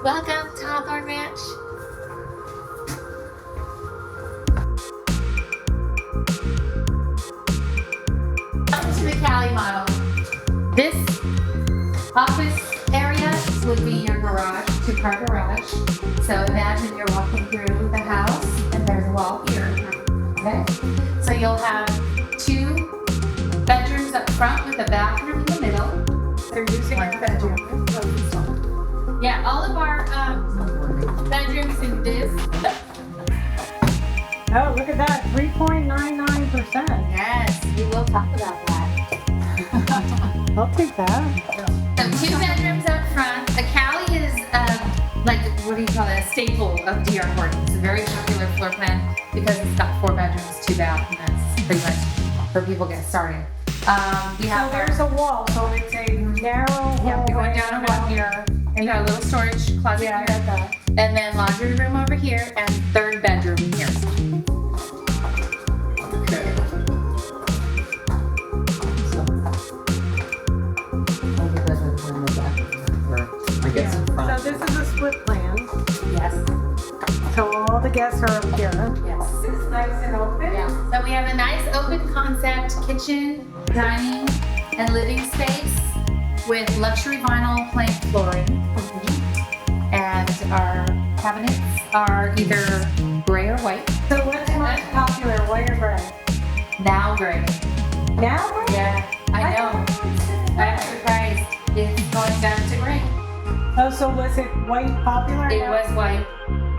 Welcome to Hawthorne Ranch. Welcome to the Cali model. This office area would be your garage, two-car garage. So imagine you're walking through the house and there's a wall here. Okay? So you'll have two bedrooms up front with a bathroom in the middle. They're using our bedroom. Yeah, all of our bedrooms in this. Oh, look at that, 3.99%. Yes, we will talk about that. I'll take that. So 2 bedrooms up front. The Cali is like, what do you call it? A staple of DR Horton. It's a very popular floor plan because it's got 4 bedrooms, 2 baths, and that's pretty much where people get started. We have So there's a wall, so it's a narrow yeah, we're hallway going down a wall here. And got a little storage closet Yeah, I here. got that. And then laundry room over here and 3rd bedroom here. So this is a split plan. Yes. So all the guests are up here. Yes. It's nice and open. Yeah. So we have a nice open concept kitchen, dining, and living space with luxury vinyl plank flooring. And our cabinets are either gray or white. So what's most popular, white or gray? Now gray. Now gray? Yeah, I know. I'm surprised. It's going back to gray. Oh, so was it white popular? It now? was white,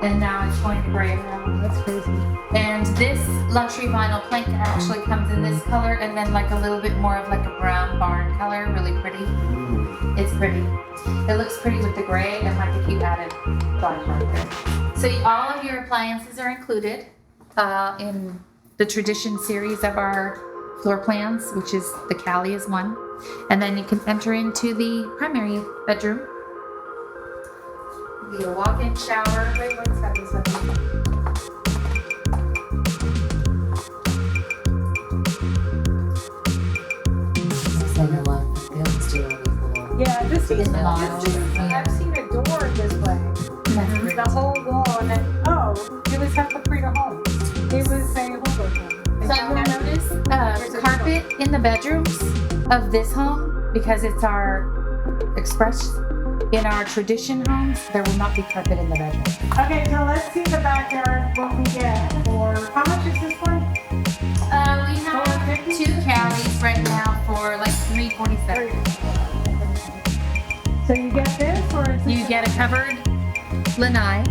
and now it's going to gray. Oh, that's crazy. And this luxury vinyl plank actually comes in this color, and then like a little bit more of like a brown barn color. Really pretty. It's pretty. It looks pretty with the gray, and like if you added black right there. So all of your appliances are included in the Tradition series of our floor plans, which is the Cali is one. And then you can enter into the primary bedroom. Be a walk-in shower. Wait, one second. Yeah, this is I've seen a door this way. The whole wall, and then it was at the Frida home. It was a Hoboken. So you'll notice carpet in the bedrooms of this home because it's our express. In our Tradition homes, there will not be carpet in the bedroom. Okay, so let's see the backyard, what we get for, how much is this one? We have 2 Calis right now for like $347. So you get this, or is this? You get a covered lanai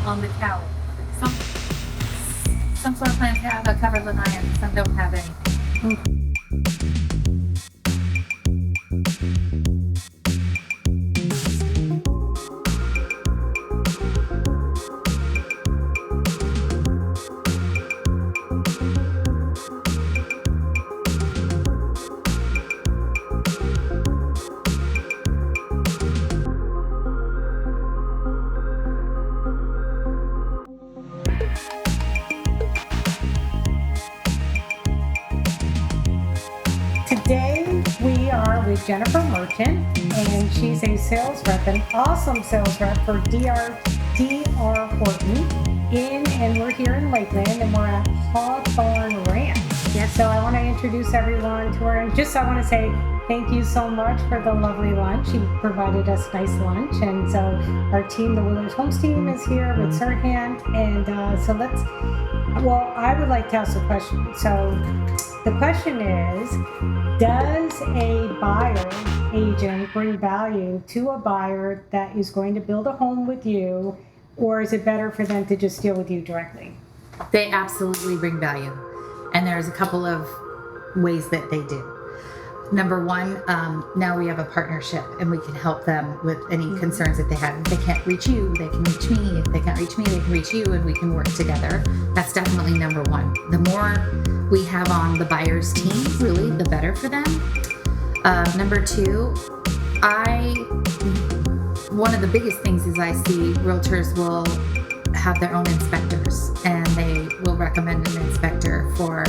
on the Cali. Some floor plans have a covered lanai and some don't have any. Today we are with Jennifer Merchant, and she's a sales rep, an awesome sales rep for DR Horton, and we're here in Lakeland, and we're at Hawthorne Ranch. Yes. So I want to introduce everyone to her, and I want to say thank you so much for the lovely lunch. You provided us nice lunch, and so our team, the Willers Homes team, is here with SERHANT, and I would like to ask a question. So the question is, does a buyer agent bring value to a buyer that is going to build a home with you, or is it better for them to just deal with you directly? They absolutely bring value. And there's a couple of ways that they do. Number one, now we have a partnership and we can help them with any concerns that they have. If they can't reach you, they can reach me. If they can't reach me, they can reach you, and we can work together. That's definitely number one. The more we have on the buyer's team, really, the better for them. Number two, one of the biggest things is I see realtors will have their own inspectors, and they will will recommend an inspector for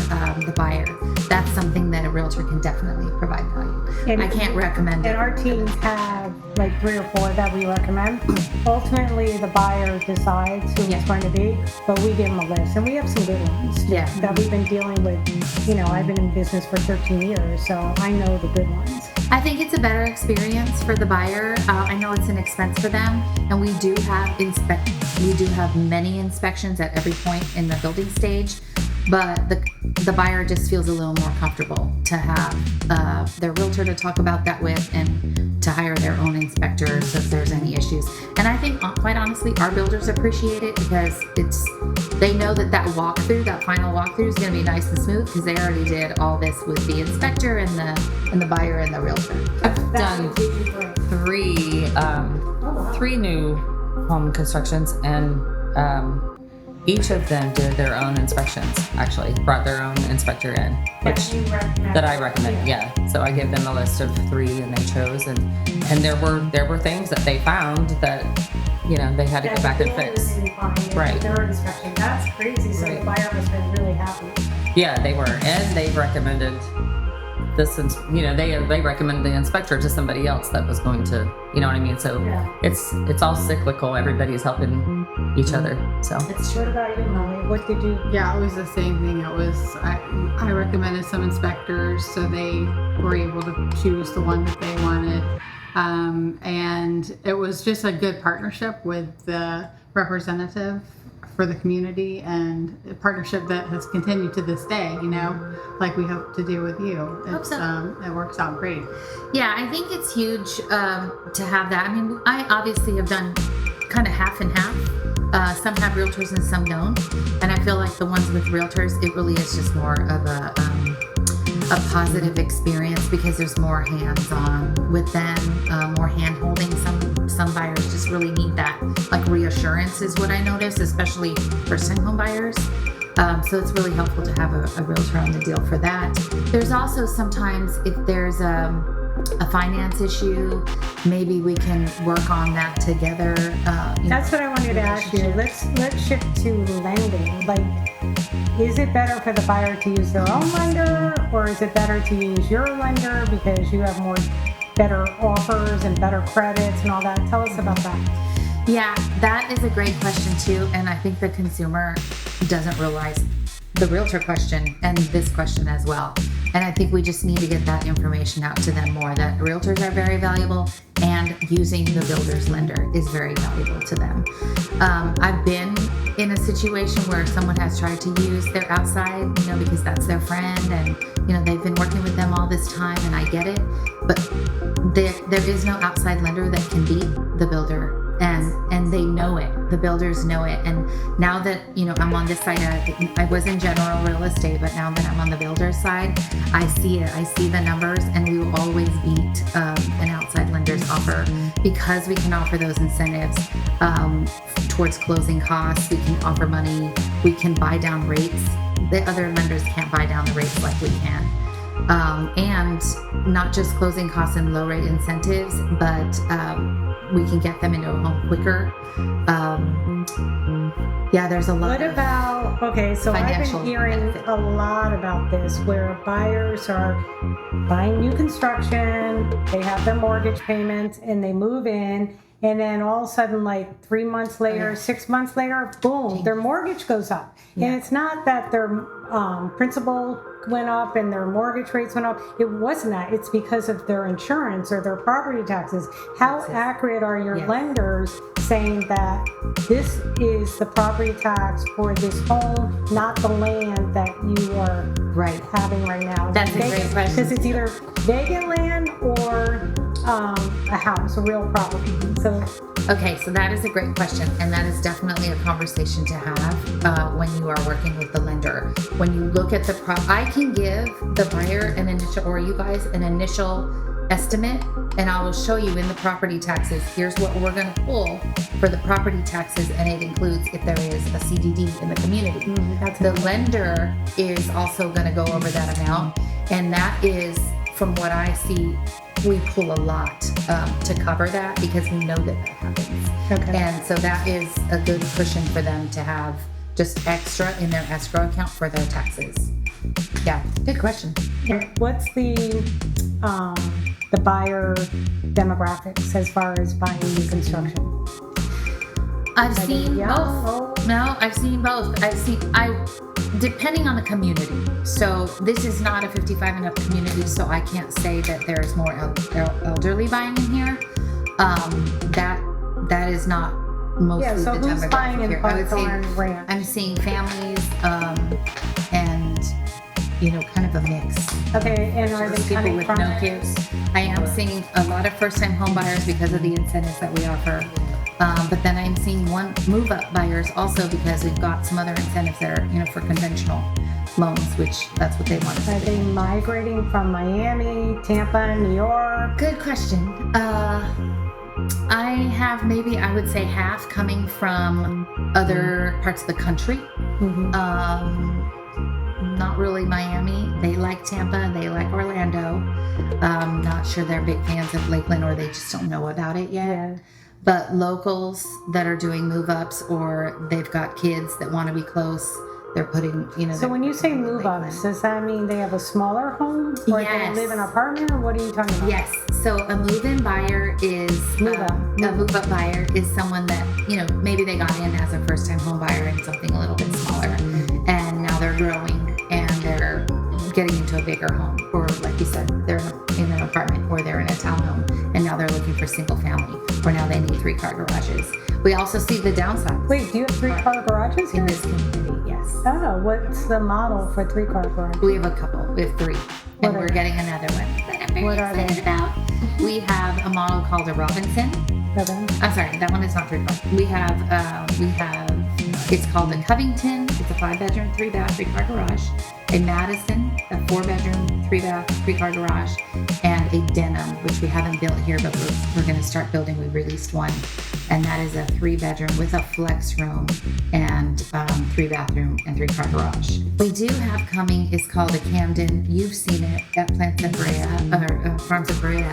the buyer. That's something that a realtor can definitely provide value. And- I can't recommend it. And our teams have like 3 or 4 that we recommend. Ultimately, the buyer decides who Yeah. it's going to be, but we give them a list. And we have some good ones Yeah. that we've been dealing with. You know, I've been in business for 13 years, so I know the good ones. I think it's a better experience for the buyer. I know it's an expense for them, and we do have many inspections at every point in the building stage. But the buyer just feels a little more comfortable to have their realtor to talk about that with, and to hire their own inspectors if there's any issues. And I think, quite honestly, our builders appreciate it because they know that final walkthrough is going to be nice and smooth because they already did all this with the inspector and the buyer and the realtor. I've done three new home constructions, and each of them did their own inspections, actually brought their own inspector in, that I recommend. Yeah. So I gave them a list of 3 and they chose, and there were things that they found that, you know, they had to go back and fix. Right. Their inspection. That's crazy. So the buyer has been really happy. Yeah, they were. And they recommended this, you know, they recommended the inspector to somebody else that was going to, you know what I mean? So Yeah. it's all cyclical. Everybody's helping each other. So What about you, Molly? What did you? Yeah, it was the same thing. I recommended some inspectors, so they were able to choose the one that they wanted. And it was just a good partnership with the representative for the community, and a partnership that has continued to this day, you know, like we hope to do with you. Hope so. It works out great. Yeah, I think it's huge to have that. I mean, I obviously have done kind of half and half. Some have realtors and some don't. And I feel like the ones with realtors, it really is just more of a positive experience because there's more hands-on with them, more hand-holding. Some buyers just really need that, like, reassurance is what I notice, especially first-time home buyers. So it's really helpful to have a realtor on the deal for that. There's also sometimes if there's a finance issue, maybe we can work on that together. That's what I wanted to ask you. Let's shift to lending. Like, is it better for the buyer to use their own lender, or is it better to use your lender because you have better offers and better credits and all that? Tell us about that. Yeah, that is a great question too. And I think the consumer doesn't realize the realtor question and this question as well. And I think we just need to get that information out to them more, that realtors are very valuable and using the builder's lender is very valuable to them. I've been in a situation where someone has tried to use their outside, you know, because that's their friend and, you know, they've been working with them all this time, and I get it. But there is no outside lender that can beat the builder. And they know it. The builders know it. And now that, you know, I'm on this side, I was in general real estate, but now that I'm on the builder's side, I see it. I see the numbers, and we will always beat an outside lender's offer because we can offer those incentives towards closing costs. We can offer money. We can buy down rates. The other lenders can't buy down the rates like we can. And not just closing costs and low rate incentives, but we can get them into a home quicker. Yeah, there's a lot What about, okay, so I've financial been hearing benefit. a lot about this where buyers are buying new construction, they have their mortgage payments, and they move in, and then all of a sudden, like 3 months later, 6 months later, boom, their mortgage goes up. Yeah. And it's not that their principal went up and their mortgage rates went up. It wasn't that. It's because of their insurance or their property taxes. How accurate are your Yes. lenders saying that this is the property tax for this home, not the land that you are Right. having right now? That's a great question. Because it's either vacant land or a house, a real property. So Okay, so that is a great question, and that is definitely a conversation to have when you are working with the lender. When you look at I can give the buyer an initial, or you guys, an initial estimate, and I will show you in the property taxes, here's what we're going to pull for the property taxes, and it includes if there is a CDD in the community. The lender is also going to go over that amount, and that is, from what I see, we pull a lot to cover that because we know that happens. Okay. And so that is a good cushion for them to have just extra in their escrow account for their taxes. Yeah, good question. What's the buyer demographics as far as buying new construction? I've seen young, both. old? No, I've seen both. Depending on the community. So this is not a 55 and up community, so I can't say that there's more elderly buying in here. That is not mostly Yeah, so the who's demographic buying in here. I would say Hawthorne Ranch? I'm seeing families, and kind of a mix. Okay, and are they People coming with from? no kids. I am seeing a lot of first-time home buyers because of the incentives that we offer. But then I'm seeing one move-up buyers also because we've got some other incentives that are, for conventional loans, which that's what they want us Are to they do. migrating from Miami, Tampa, New York? Good question. I have I would say half coming from other parts of the country. Mm-hmm. Not really Miami. They like Tampa. They like Orlando. Not sure they're big fans of Lakeland or they just don't know about it yet. Yeah. But locals that are doing move-ups or they've got kids that want to be close, they're putting, So when you say move-ups, does that mean they have a smaller home? Or Yes. they live in an apartment? Or what are you talking about? Yes. So a move-in buyer is Move-up. a move-up buyer is someone that maybe they got in as a first-time home buyer in something a little bit smaller, and now they're growing and they're getting into a bigger home, or like you said, they're in an apartment or they're in a townhome, and now they're looking for single family, or now they need 3-car garages. We also see the downside Wait, do you have 3-car garages in here? this community. Yes. Oh, what's the model for 3-car garage? We have a couple. We have 3. And What are we're they? getting another one that I'm very What are they? excited about. We have a model called a Robinson. Okay. I'm sorry, that one is not 3-car. We have, it's called a Covington. It's a 5-bedroom, 3-bath, 3-car garage. A Madison, a 4-bedroom, 3-bath, 3-car garage. And a Denham, which we haven't built here, but we're going to start building. We released one. And that is a 3-bedroom with a flex room and 3-bathroom and 3-car garage. We do have coming is called a Camden. You've seen it at Plants at Brea, or Farms at Brea.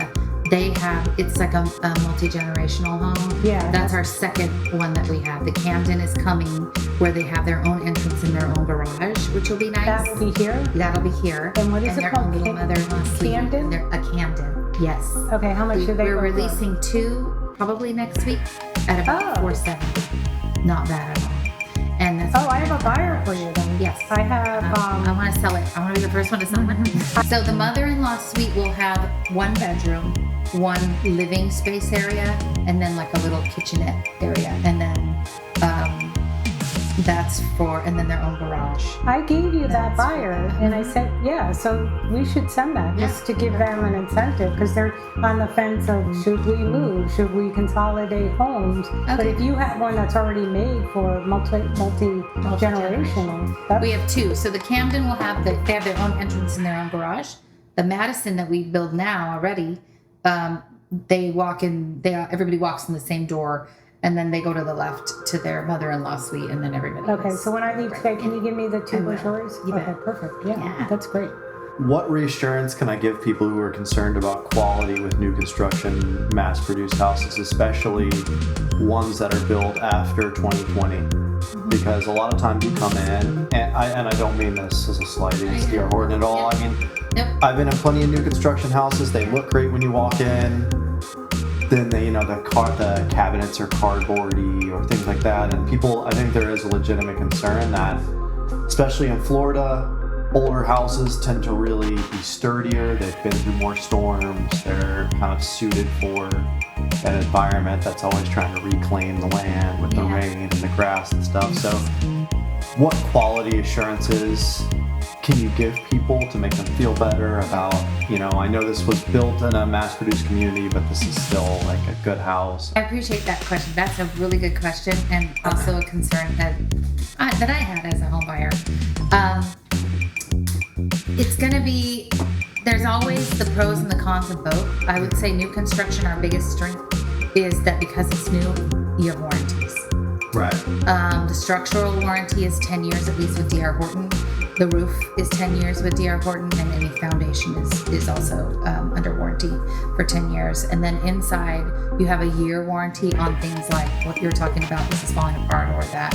They have, it's like a multi-generational home. Yeah. That's our second one that we have. The Camden is coming where they have their own entrance and their own garage, which will be nice. That will be here? That'll be here. And what is it their called? own little mother-in-law suite. Camden? They're a Camden, yes. Okay, how much do they We're go for? releasing 2 probably next week at about Oh. $470. Not bad at all. And that's Oh, I have a buyer for you then. Yes. I have, I want to sell it. I want to be the first one to sell it. So the mother-in-law suite will have 1 bedroom, 1 living space area, and then like a little kitchenette area, and then and then their own garage. I gave you that That's buyer for- and I said, yeah, so we should send that just to give them an incentive because they're on the fence of should we move, should we consolidate homes? But Okay. if you have one that's already made for multi-generational, that's We have 2. So the Camden will have they have their own entrance and their own garage. The Madison that we build now already, they walk in. Everybody walks in the same door, and then they go to the left to their mother-in-law suite, and then everybody. okay. goes So when I leave right today, can you give me the 2 I will. brochures? You Okay, bet. perfect. Yeah, Yeah. that's great. What reassurance can I give people who are concerned about quality with new construction, mass-produced houses, especially ones that are built after 2020? Because a lot of times you come in, and I don't mean this as a slight against DR Horton at all. I mean, Nope. I've been in plenty of new construction houses. They look great when you walk in. Then the cabinets are cardboardy or things like that. And people, I think there is a legitimate concern that, especially in Florida, older houses tend to really be sturdier. They've been through more storms. They're kind of suited for an environment that's always trying to reclaim the land with the Yeah. rain and the grass and stuff. So what quality assurances can you give people to make them feel better about, I know this was built in a mass-produced community, but this is still like a good house. I appreciate that question. That's a really good question, and also a concern that I had as a home buyer. It's going to be. There's always the pros and the cons of both. I would say new construction, our biggest strength is that because it's new, you have warranties. Right. The structural warranty is 10 years, at least with DR Horton. The roof is 10 years with DR Horton, and any foundation is also under warranty for 10 years. And then inside, you have a year warranty on things like what you're talking about, this is falling apart or that,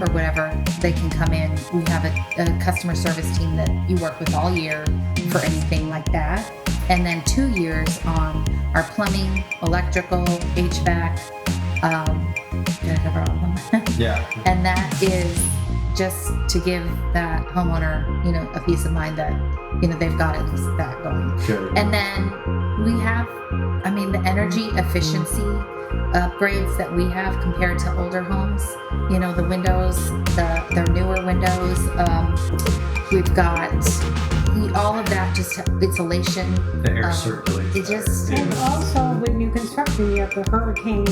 or whatever. They can come in. We have a customer service team that you work with all year for anything like that. And then 2 years on our plumbing, electrical, HVAC. Did I cover all of them? Yeah. And that is just to give that homeowner, a peace of mind that, they've got at least that going. Sure. And then we have, the energy efficiency upgrades that we have compared to older homes. The windows, their newer windows. We've got all of that, just insulation. The air circulates. It just, And also with new construction, you have the hurricane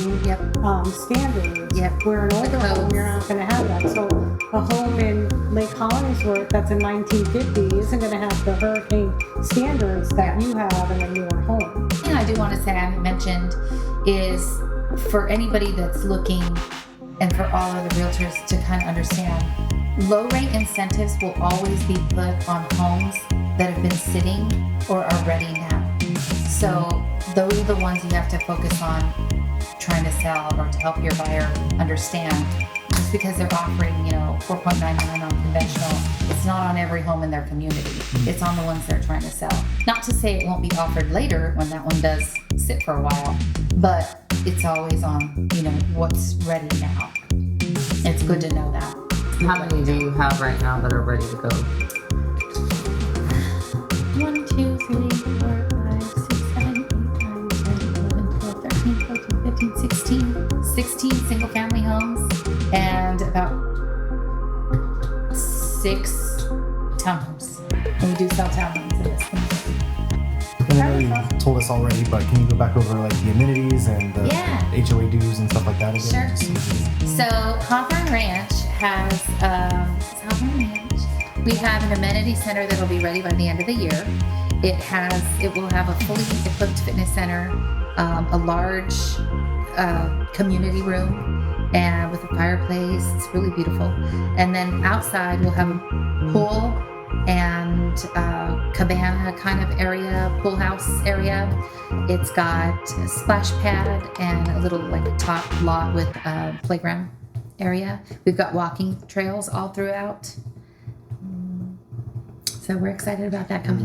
standards. Yep. Where an older home, codes. you're not going to have that. So a home in Lake Hollingsworth that's a 1950 isn't going to have the hurricane standards that you have in a newer home. thing I do want to say I haven't mentioned is for anybody that's looking, and for all of the realtors to kind of understand, low rate incentives will always be put on homes that have been sitting or are ready now. So those are the ones you have to focus on trying to sell or to help your buyer understand. Just because they're offering, 4.99 on conventional, it's not on every home in their community. It's on the ones they're trying to sell. Not to say it won't be offered later when that one does sit for a while, but it's always on, what's ready now. It's good to know that. How many do you have right now that are ready to go? 1, 2, 3, 4, 5, 6, 7, 8, 9, 10, 11, 12, 13, 14, 15, 16 single family homes and about 6 townhomes. And we do sell townhomes in this community. And I know you told us already, but can you go back over like the amenities and the HOA dues and stuff like that again? Sure. So Hawthorne Ranch has Hawthorne Ranch. We have an amenity center that will be ready by the end of the year. It will have a fully equipped fitness center, a large community room, and with a fireplace. It's really beautiful. And then outside we'll have a pool and cabana kind of area, pool house area. It's got a splash pad and a little top lot with a playground area. We've got walking trails all throughout. So we're excited about that coming.